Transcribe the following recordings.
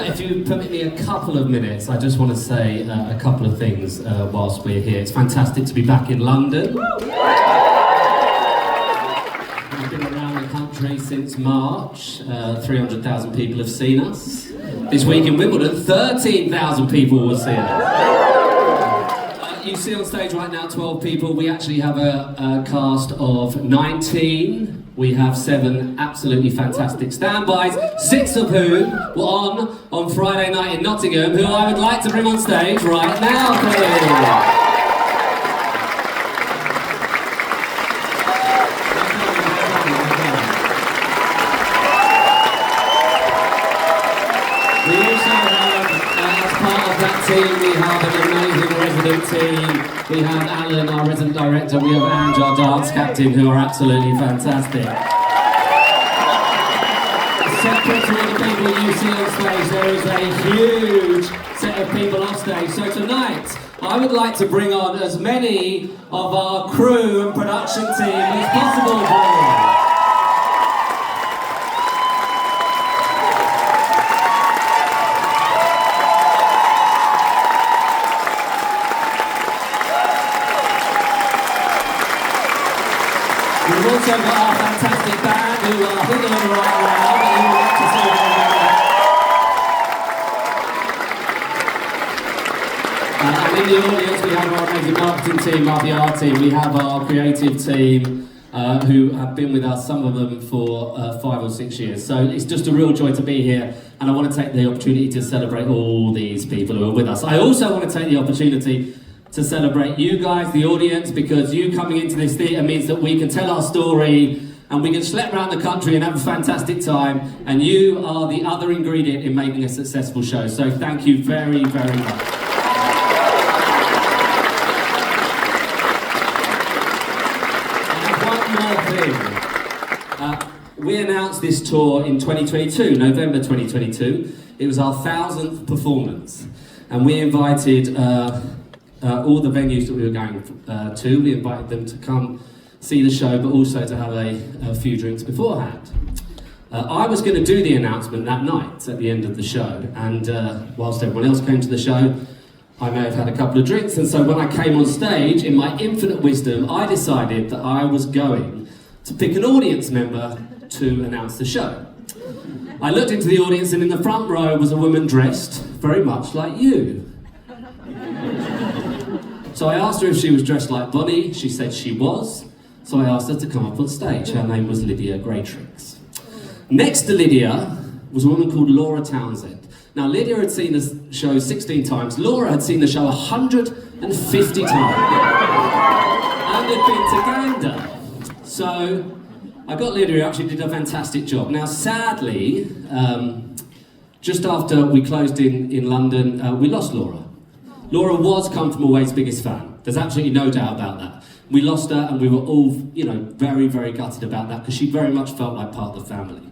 If you permit me a couple of minutes, I just want to say a couple of things whilst we're here. It's fantastic to be back in London. We've been around the country since March. 300,000 people have seen us. This week in Wimbledon, 13,000 people will see us. You see on stage right now 12 people. We actually have a cast of 19. We have 7 absolutely fantastic standbys, 6 of whom were on Friday night in Nottingham, who I would like to bring on stage right now, please. We also have, as part of that team, we have an amazing resident team. We have Alan, our resident director, we have Ange, our dance captain, who are absolutely fantastic. Separate to all the people you see on stage, there is a huge set of people off stage. So tonight, I would like to bring on as many of our crew and production team as possible, please. We've also got our fantastic band who are hidden right now, but who would like to say and in the audience we have our amazing marketing team, our PR team, we have our creative team who have been with us, some of them for 5 or 6 years. So it's just a real joy to be here, and I want to take the opportunity to celebrate all these people who are with us. I also want to take the opportunity to celebrate you guys, the audience, because you coming into this theatre means that we can tell our story and we can schlep around the country and have a fantastic time, and you are the other ingredient in making a successful show. So thank you very, very much. And one more thing. We announced this tour in 2022, November 2022. It was our 1,000th performance, and we invited all the venues that we were going to, we invited them to come see the show, but also to have a few drinks beforehand. I was going to do the announcement that night at the end of the show, and whilst everyone else came to the show, I may have had a couple of drinks, and so when I came on stage, in my infinite wisdom, I decided that I was going to pick an audience member to announce the show. I looked into the audience, and in the front row was a woman dressed very much like you. So I asked her if she was dressed like Bonnie. She said she was. So I asked her to come up on stage. Her name was Lydia Greytrix. Next to Lydia was a woman called Laura Townsend. Now Lydia had seen the show 16 times. Laura had seen the show 150 times. And had been to Gander. So I got Lydia up. She did a fantastic job. Now sadly, just after we closed in London, we lost Laura. Laura was Come From Away's biggest fan. There's absolutely no doubt about that. We lost her, and we were all, very, very gutted about that, because she very much felt like part of the family.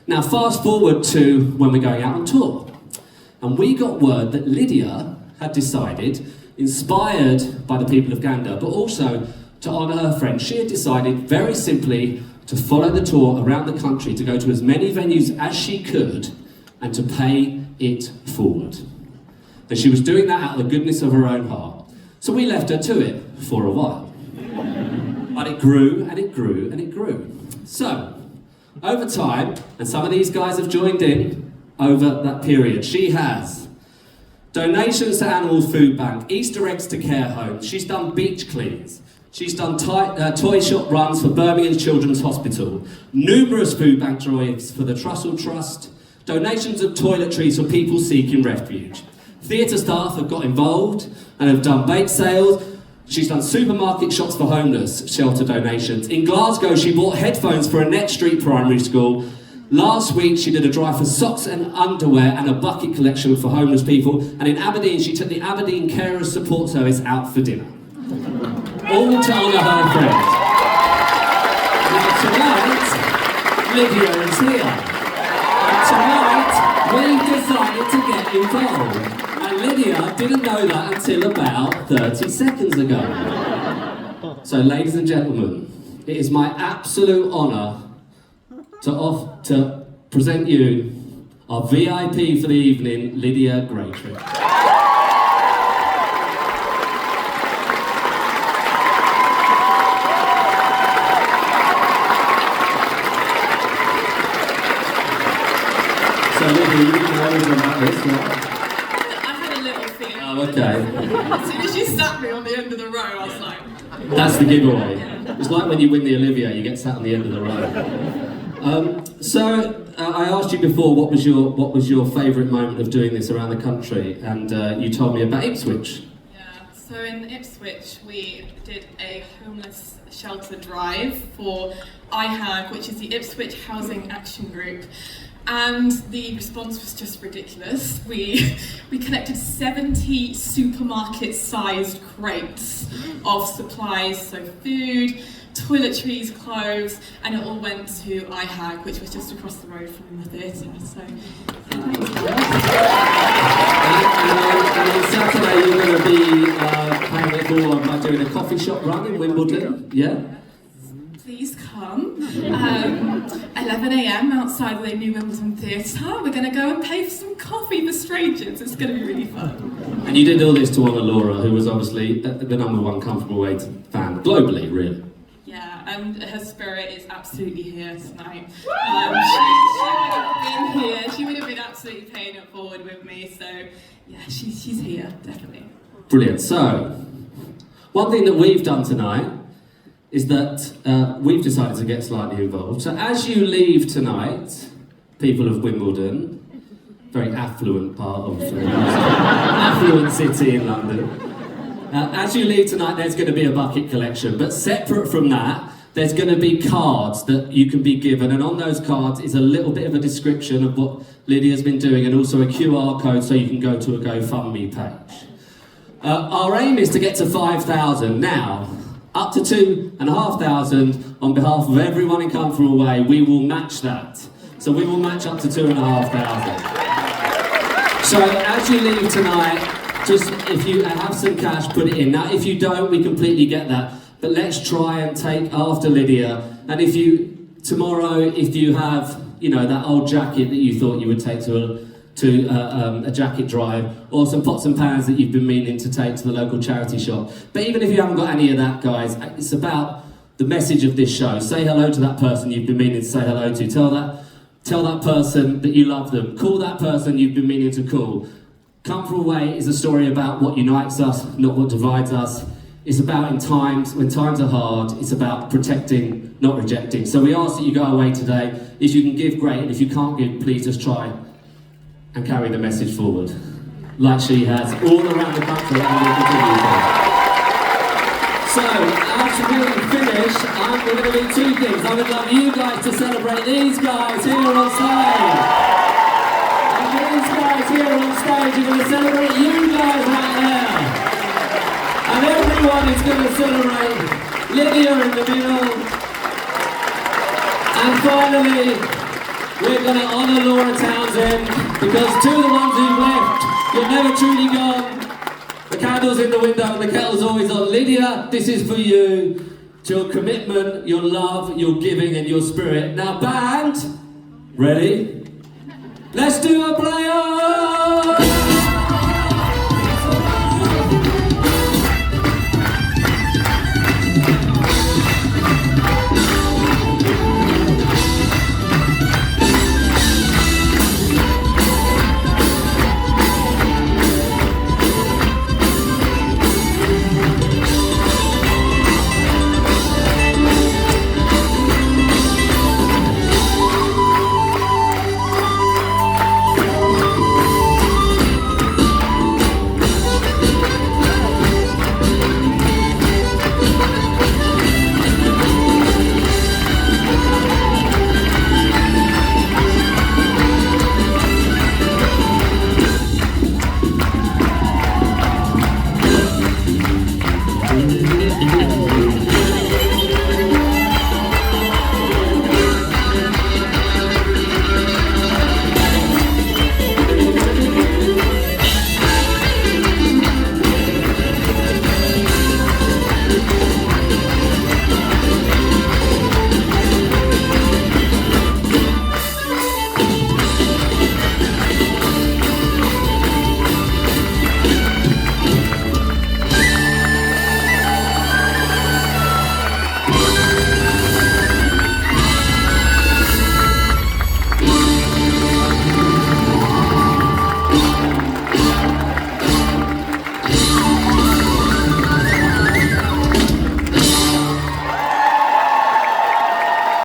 Now, fast forward to when we're going out on tour. And we got word that Lydia had decided, inspired by the people of Gander, but also to honour her friend, she had decided very simply to follow the tour around the country, to go to as many venues as she could, and to pay it forward. And she was doing that out of the goodness of her own heart. So we left her to it for a while. But it grew, and it grew, and it grew. So, over time, and some of these guys have joined in over that period, she has donations to Animal Food Bank, Easter eggs to care homes, she's done beach cleans, she's done toy shop runs for Birmingham Children's Hospital, numerous food bank drives for the Trussell Trust, donations of toiletries for people seeking refuge. Theatre staff have got involved and have done bake sales. She's done supermarket shops for homeless, shelter donations. In Glasgow, she bought headphones for a Net Street primary school. Last week, she did a drive for socks and underwear and a bucket collection for homeless people. And in Aberdeen, she took the Aberdeen Carers Support Service out for dinner. All to honour her friend. Now tonight, Lydia is here. And tonight, we decided to get involved. And Lydia didn't know that until about 30 seconds ago. So, ladies and gentlemen, it is my absolute honour to present you our VIP for the evening, Lydia Graytrick. So Lydia, you didn't know anything about this, right? I had a little feeling. Oh, okay. As soon as you sat me on the end of the row, I was like... That's the giveaway. It's like when you win the Olivier, you get sat on the end of the row. I asked you before what was your favourite moment of doing this around the country, and you told me about Ipswich. Yeah, so in Ipswich we did a homeless shelter drive for IHAG, which is the Ipswich Housing Action Group. And the response was just ridiculous. We collected 70 supermarket-sized crates of supplies, so food, toiletries, clothes, and it all went to IHAG, which was just across the road from the theatre. So, And on Saturday you're going to be paying it forward by doing a coffee shop run in Wimbledon, yeah? Please come. 11 a.m. outside of the new Wimbledon Theatre. We're going to go and pay for some coffee for strangers. It's going to be really fun. And you did all this to honour Laura, who was obviously the #1 Comfortable Weight fan globally, really. Yeah, and her spirit is absolutely here tonight. She would have been here. She would have been absolutely paying it forward with me. So yeah, she's here definitely. Brilliant. So, one thing that we've done tonight is that we've decided to get slightly involved. So as you leave tonight, people of Wimbledon, very affluent part of affluent city in London, as you leave tonight there's going to be a bucket collection, but separate from that there's going to be cards that you can be given, and on those cards is a little bit of a description of what Lydia's been doing and also a QR code so you can go to a GoFundMe page. Our aim is to get to 5,000 now. Up to 2,500 on behalf of everyone in Comfortable Way, we will match that. So we will match up to 2,500. So as you leave tonight, just if you have some cash, put it in. Now if you don't, we completely get that. But let's try and take after Lydia. And if you have, that old jacket that you thought you would take to a jacket drive, or some pots and pans that you've been meaning to take to the local charity shop. But even if you haven't got any of that, guys, it's about the message of this show. Say hello to that person you've been meaning to say hello to. Tell that person that you love them. Call that person you've been meaning to call. Comfortable Way is a story about what unites us, not what divides us. It's about when times are hard, it's about protecting, not rejecting. So we ask that you go away today. If you can give, great, and if you can't give, please just try and carry the message forward, like she has all around the country and will continue to. So, as we finish, we're going to do two things. I would love you guys to celebrate these guys here on stage. And these guys here on stage are going to celebrate you guys right there. And everyone is going to celebrate Lydia in the middle. And finally, we're going to honour Laura Townsend, because to the ones who've left, you're never truly gone. The candle's in the window and the kettle's always on. Lydia, this is for you. To your commitment, your love, your giving and your spirit. Now band, ready? Let's do a play on!